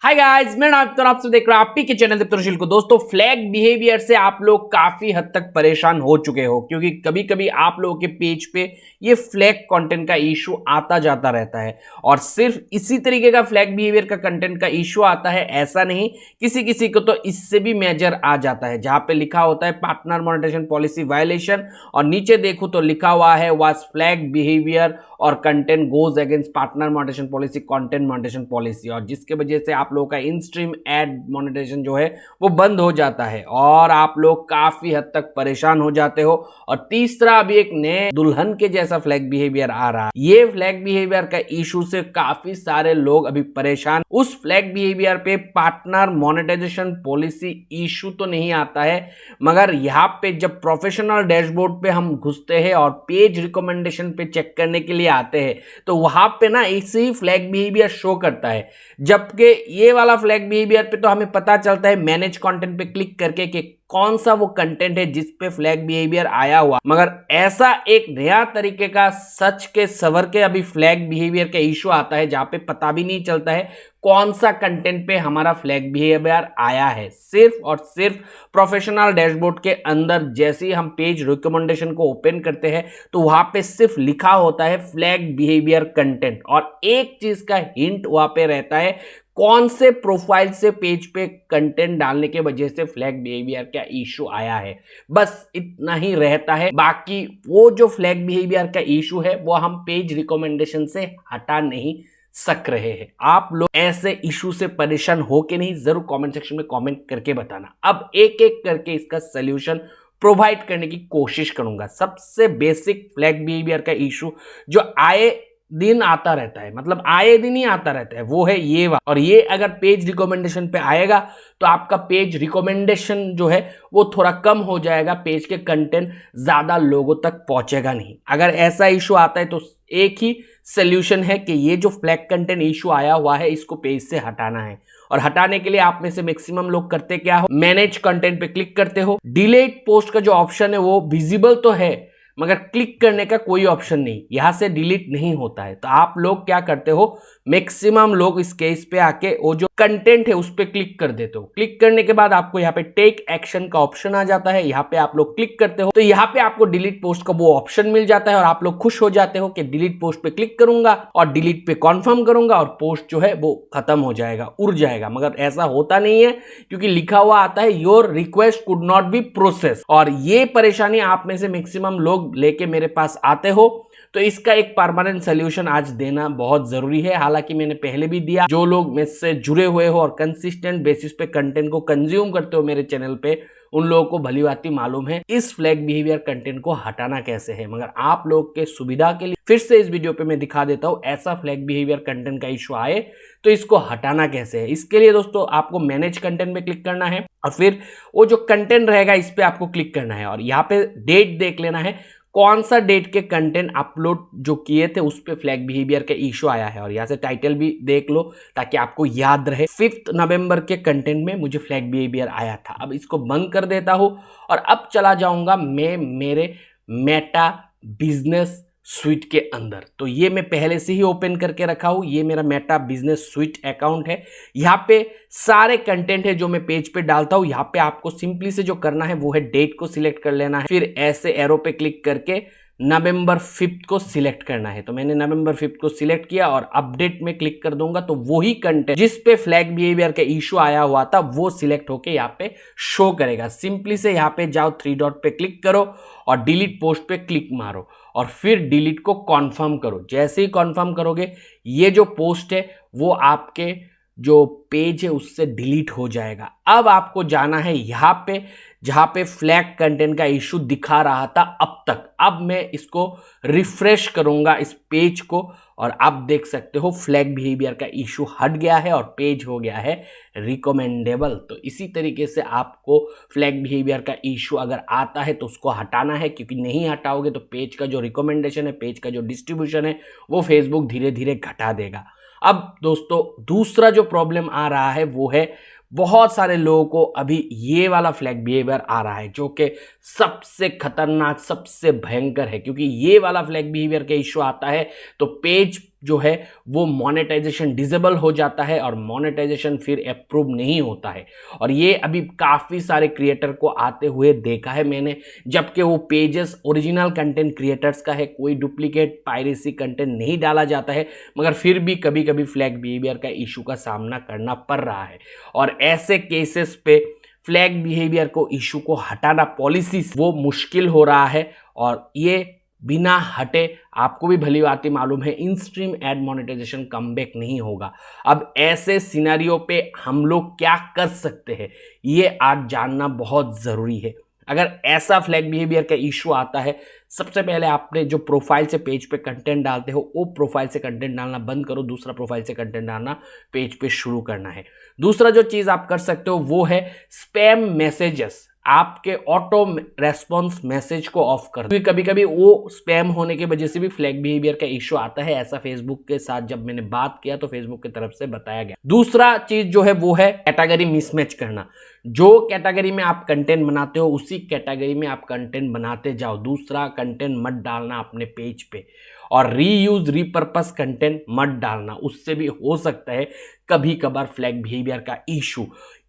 Hi guys, मेरा नाम तो आप सब देख रहे हो आपके चैनल दीप्तरशील को। दोस्तों, फ्लैग बिहेवियर से आप लोग काफी हद तक परेशान हो चुके हो, क्योंकि कभी कभी आप लोगों के पेज पे ये फ्लैग कंटेंट का इशू आता जाता रहता है। और सिर्फ इसी तरीके का फ्लैग बिहेवियर का कंटेंट का इशू आता है ऐसा नहीं, किसी किसी को तो इससे भी मेजर आ जाता है, जहां पे लिखा होता है पार्टनर मोनेटाइजेशन पॉलिसी वायलेशन और नीचे देखो तो लिखा हुआ है वाज फ्लैग बिहेवियर और content goes against partner monetization policy, content monetization policy, और जिसके वजह से आप लोगों का इन स्ट्रीम एड मोनेटाइजेशन जो है वो बंद हो जाता है और आप लोग काफी हद तक परेशान हो जाते हो। और तीसरा, अभी एक नए दुल्हन के जैसा फ्लैग बिहेवियर आ रहा है। ये फ्लैग बिहेवियर का इशू से काफी सारे लोग अभी परेशान। उस फ्लैग बिहेवियर पे पार्टनर मोनेटाइजेशन पॉलिसी इशू तो नहीं आता है, मगर यहाँ पे जब प्रोफेशनल डैशबोर्ड पे हम घुसते हैं और पेज रिकमेंडेशन पे चेक करने के लिए आते हैं तो वहां पे ना इसी ही फ्लैग बिहेवियर शो करता है। जबकि ये वाला फ्लैग बिहेवियर पे तो हमें पता चलता है मैनेज कंटेंट पे क्लिक करके कि कौन सा वो कंटेंट है जिस पे फ्लैग बिहेवियर आया हुआ, मगर ऐसा एक नया तरीके का सच के सवर के अभी फ्लैग बिहेवियर का इशू आता है जहां पे पता भी नहीं चलता है कौन सा कंटेंट पे हमारा फ्लैग बिहेवियर आया है। सिर्फ और सिर्फ प्रोफेशनल डैशबोर्ड के अंदर जैसे ही हम पेज रिकमेंडेशन को ओपन करते हैं तो वहां पे सिर्फ लिखा होता है फ्लैग बिहेवियर कंटेंट, और एक चीज का हिंट वहां पे रहता है कौन से प्रोफाइल से पेज पे कंटेंट डालने के वजह से फ्लैग बिहेवियर का इशू आया है। बस इतना ही रहता है। बाकी वो जो फ्लैग बिहेवियर का इशू है वो हम पेज रिकमेंडेशन से हटा नहीं सक रहे हैं। आप लोग ऐसे इशू से परेशान हो के नहीं, जरूर कमेंट सेक्शन में कमेंट करके बताना। अब एक एक करके इसका सोल्यूशन प्रोवाइड करने की कोशिश करूंगा। सबसे बेसिक फ्लैग बिहेवियर का इशू जो आए दिन आता रहता है, मतलब आए दिन ही आता रहता है, वो है ये वाला। और ये अगर पेज रिकमेंडेशन पे आएगा तो आपका पेज रिकमेंडेशन जो है वो थोड़ा कम हो जाएगा, पेज के कंटेंट ज्यादा लोगों तक पहुंचेगा नहीं। अगर ऐसा इशू आता है तो एक ही सोल्यूशन है कि ये जो फ्लैग कंटेंट इशू आया हुआ है इसको पेज से हटाना है। और हटाने के लिए आप में से मैक्सिमम लोग करते क्या हो, मैनेज कंटेंट पे क्लिक करते हो। डिलीट पोस्ट का जो ऑप्शन है वो विजिबल तो है मगर क्लिक करने का कोई ऑप्शन नहीं, यहां से डिलीट नहीं होता है। तो आप लोग क्या करते हो, मैक्सिमम लोग इस केस पे आके वो जो कंटेंट है उस पे क्लिक कर देते हो। क्लिक करने के बाद आपको यहाँ पे टेक एक्शन का ऑप्शन आ जाता है, यहाँ पे आप लोग क्लिक करते हो तो यहाँ पे आपको डिलीट पोस्ट का वो ऑप्शन मिल जाता है और आप लोग खुश हो जाते हो कि डिलीट पोस्ट पे क्लिक करूंगा और डिलीट पे कॉन्फर्म करूंगा और पोस्ट जो है वो खत्म हो जाएगा, उड़ जाएगा। मगर ऐसा होता नहीं है, क्योंकि लिखा हुआ आता है your request could not be process. और ये परेशानी आप में से मैक्सिमम लोग लेके मेरे पास आते हो, तो इसका एक परमानेंट सोल्यूशन आज देना बहुत जरूरी है। हालांकि मैंने पहले भी दिया। जो लोग मेरे से जुड़े हुए हो और कंसिस्टेंट बेसिस पे कंटेंट को कंज्यूम करते हो मेरे चैनल पे, उन लोगों को भलीभांति मालूम है इस फ्लैग बिहेवियर कंटेंट को हटाना कैसे है। मगर आप लोग के सुविधा के लिए फिर से इस वीडियो पे मैं दिखा देता हूं, ऐसा फ्लैग बिहेवियर कंटेंट का इशू आए तो इसको हटाना कैसे है। इसके लिए दोस्तों आपको मैनेज कंटेंट पे क्लिक करना है और फिर वो जो कंटेंट रहेगा इस पे आपको क्लिक करना है और यहाँ पे डेट देख लेना है कौन सा डेट के कंटेंट अपलोड जो किए थे उस पे फ्लैग बिहेवियर का इशू आया है। और यहाँ से टाइटल भी देख लो ताकि आपको याद रहे 5 नवंबर के कंटेंट में मुझे फ्लैग बिहेवियर आया था। अब इसको बंद कर देता हूं और अब चला जाऊंगा मैं मेरे मेटा बिजनेस स्वीट के अंदर। तो ये मैं पहले से ही ओपन करके रखा हूं, ये मेरा मेटा बिजनेस स्वीट अकाउंट है। यहाँ पे सारे कंटेंट है जो मैं पेज पे डालता हूं। यहाँ पे आपको सिंपली से जो करना है वो है डेट को सिलेक्ट कर लेना है, फिर ऐसे एरो पे क्लिक करके नवंबर 5 को सिलेक्ट करना है। तो मैंने नवंबर 5 को सिलेक्ट किया और अपडेट में क्लिक कर दूंगा तो वही कंटेंट जिस पे फ्लैग बिहेवियर का इशू आया हुआ था वो सिलेक्ट होके यहाँ पे शो करेगा। सिंपली से यहाँ पे जाओ, 3 डॉट पे क्लिक करो और डिलीट पोस्ट पे क्लिक मारो और फिर डिलीट को कॉन्फर्म करो। जैसे ही कॉन्फर्म करोगे ये जो पोस्ट है वो आपके जो पेज है उससे डिलीट हो जाएगा। अब आपको जाना है यहाँ पे जहां पे फ्लैग कंटेंट का इशू दिखा रहा था अब तक। अब मैं इसको रिफ्रेश करूंगा इस पेज को और आप देख सकते हो फ्लैग बिहेवियर का इशू हट गया है और पेज हो गया है रिकमेंडेबल। तो इसी तरीके से आपको फ्लैग बिहेवियर का इशू अगर आता है तो उसको हटाना है, क्योंकि नहीं हटाओगे तो पेज का जो रिकमेंडेशन है, पेज का जो डिस्ट्रीब्यूशन है वो फेसबुक धीरे धीरे घटा देगा। अब दोस्तों दूसरा जो प्रॉब्लम आ रहा है वो है बहुत सारे लोगों को अभी ये वाला फ्लैग बिहेवियर आ रहा है जो कि सबसे खतरनाक, सबसे भयंकर है। क्योंकि ये वाला फ्लैग बिहेवियर का इश्यू आता है तो पेज जो है वो मोनेटाइजेशन डिसेबल हो जाता है और मोनेटाइजेशन फिर अप्रूव नहीं होता है। और ये अभी काफ़ी सारे क्रिएटर को आते हुए देखा है मैंने, जबकि वो पेजेस ओरिजिनल कंटेंट क्रिएटर्स का है, कोई डुप्लीकेट पायरेसी कंटेंट नहीं डाला जाता है, मगर फिर भी कभी कभी फ्लैग बिहेवियर का इशू का सामना करना पड़ रहा है। और ऐसे केसेस पे फ्लैग बिहेवियर को इशू को हटाना पॉलिसी वो मुश्किल हो रहा है। और ये बिना हटे आपको भी भली बात मालूम है in stream ad monetization comeback नहीं होगा। अब ऐसे सिनेरियो पे हम लोग क्या कर सकते हैं ये आज जानना बहुत ज़रूरी है। अगर ऐसा फ्लैग बिहेवियर का इशू आता है, सबसे पहले आपने जो प्रोफाइल से पेज पे कंटेंट डालते हो वो प्रोफाइल से कंटेंट डालना बंद करो, दूसरा प्रोफाइल से कंटेंट डालना पेज पे शुरू करना है। दूसरा जो चीज़ आप कर सकते हो वो है स्पैम मैसेजेस, आपके ऑटो रेस्पॉन्स मैसेज को ऑफ कर दो। कभी कभी वो स्पैम होने की वजह से भी फ्लैग बिहेवियर का इशू आता है, ऐसा फेसबुक के साथ जब मैंने बात किया तो फेसबुक की तरफ से बताया गया। दूसरा चीज जो है वो है कैटेगरी मिसमैच करना। जो कैटेगरी में आप कंटेंट बनाते हो उसी कैटेगरी में आप कंटेंट बनाते जाओ, दूसरा कंटेंट मत डालना अपने पेज पे। और रीयूज रीपर्पस कंटेंट मत डालना, उससे भी हो सकता है कभी कभार फ्लैग बिहेवियर का इशू।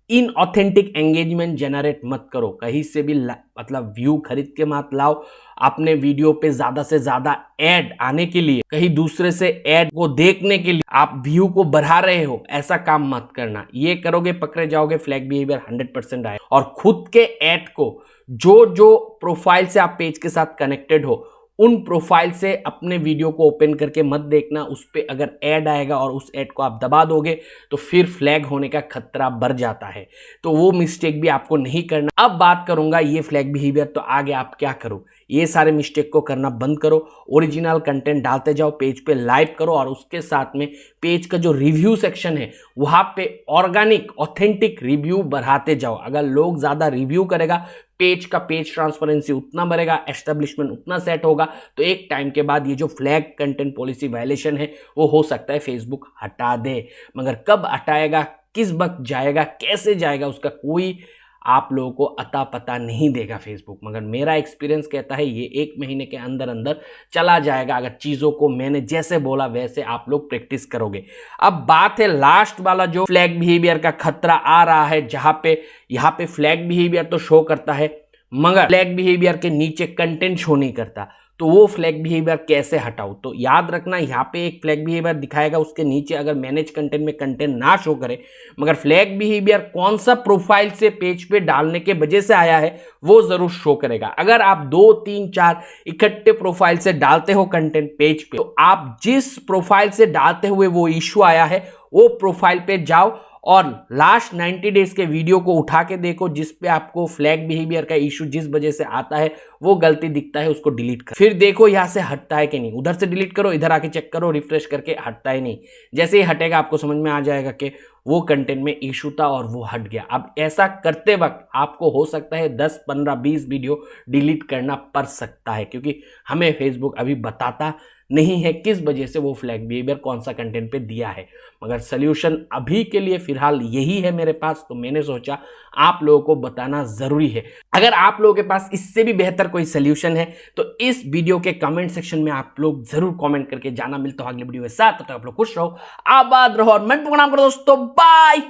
इन ऑथेंटिक एंगेजमेंट जनरेट मत करो, कहीं से भी मतलब व्यू खरीद के मत लाओ। अपने वीडियो पे ज्यादा से ज्यादा ऐड आने के लिए, कहीं दूसरे से ऐड को देखने के लिए आप व्यू को बढ़ा रहे हो, ऐसा काम मत करना। ये करोगे पकड़े जाओगे, फ्लैग बिहेवियर 100% आए। और खुद के ऐड को जो प्रोफाइल से आप पेज के साथ कनेक्टेड हो उन प्रोफाइल से अपने वीडियो को ओपन करके मत देखना। उस पर अगर ऐड आएगा और उस ऐड को आप दबा दोगे तो फिर फ्लैग होने का खतरा बढ़ जाता है, तो वो मिस्टेक भी आपको नहीं करना। अब बात करूंगा ये फ्लैग बिहेवियर, तो आगे आप क्या करो, ये सारे मिस्टेक को करना बंद करो, ओरिजिनल कंटेंट डालते जाओ, पेज पे लाइव करो और उसके साथ में पेज का जो रिव्यू सेक्शन है वहां पे ऑर्गेनिक ऑथेंटिक रिव्यू बढ़ाते जाओ। अगर लोग ज्यादा रिव्यू करेगा, पेज का पेज ट्रांसपेरेंसी उतना बढ़ेगा, एस्टेब्लिशमेंट उतना सेट होगा, तो एक टाइम के बाद ये जो फ्लैग कंटेंट पॉलिसी वायलेशन है वो हो सकता है फेसबुक हटा दे। मगर कब हटाएगा, किस वक्त जाएगा, कैसे जाएगा, उसका कोई आप लोगों को अता पता नहीं देगा फेसबुक। मगर मेरा एक्सपीरियंस कहता है ये 1 महीने के अंदर अंदर चला जाएगा, अगर चीज़ों को मैंने जैसे बोला वैसे आप लोग प्रैक्टिस करोगे। अब बात है लास्ट वाला जो फ्लैग बिहेवियर का खतरा आ रहा है, जहां पे यहाँ पे फ्लैग बिहेवियर तो शो करता है मगर फ्लैग बिहेवियर के नीचे कंटेंट शो नहीं करता। तो वो फ्लैग बिहेवियर कैसे हटाओ, तो याद रखना यहाँ पे एक फ्लैग बिहेवियर दिखाएगा, उसके नीचे अगर मैनेज कंटेंट में कंटेंट ना शो करे मगर फ्लैग बिहेवियर कौन सा प्रोफाइल से पेज पे डालने के वजह से आया है वो जरूर शो करेगा। अगर आप 2 3 4 इकट्ठे प्रोफाइल से डालते हो कंटेंट पेज पे, तो आप जिस प्रोफाइल से डालते हुए वो इशू आया है वो प्रोफाइल पे जाओ और लास्ट 90 डेज के वीडियो को उठा के देखो, जिस पे आपको फ्लैग बिहेवियर का इशू जिस वजह से आता है वो गलती दिखता है, उसको डिलीट कर फिर देखो यहाँ से हटता है कि नहीं। उधर से डिलीट करो, इधर आके चेक करो, रिफ्रेश करके हटता ही नहीं। जैसे ही हटेगा आपको समझ में आ जाएगा कि वो कंटेंट में इशू था और वो हट गया। अब ऐसा करते वक्त आपको हो सकता है 10 15 20 वीडियो डिलीट करना पड़ सकता है, क्योंकि हमें फेसबुक अभी बताता नहीं है किस वजह से वो फ्लैग बिहेवियर कौन सा कंटेंट पे दिया है। मगर सोल्यूशन अभी के लिए फिलहाल यही है मेरे पास, तो मैंने सोचा आप लोगों को बताना जरूरी है। अगर आप लोगों के पास इससे भी बेहतर कोई सोल्यूशन है तो इस वीडियो के कमेंट सेक्शन में आप लोग जरूर कमेंट करके जाना। मिलता हूं अगले वीडियो के साथ, तो आप लोग खुश रहो, आबाद रहो और मन प्रणाम करो दोस्तों, बाय।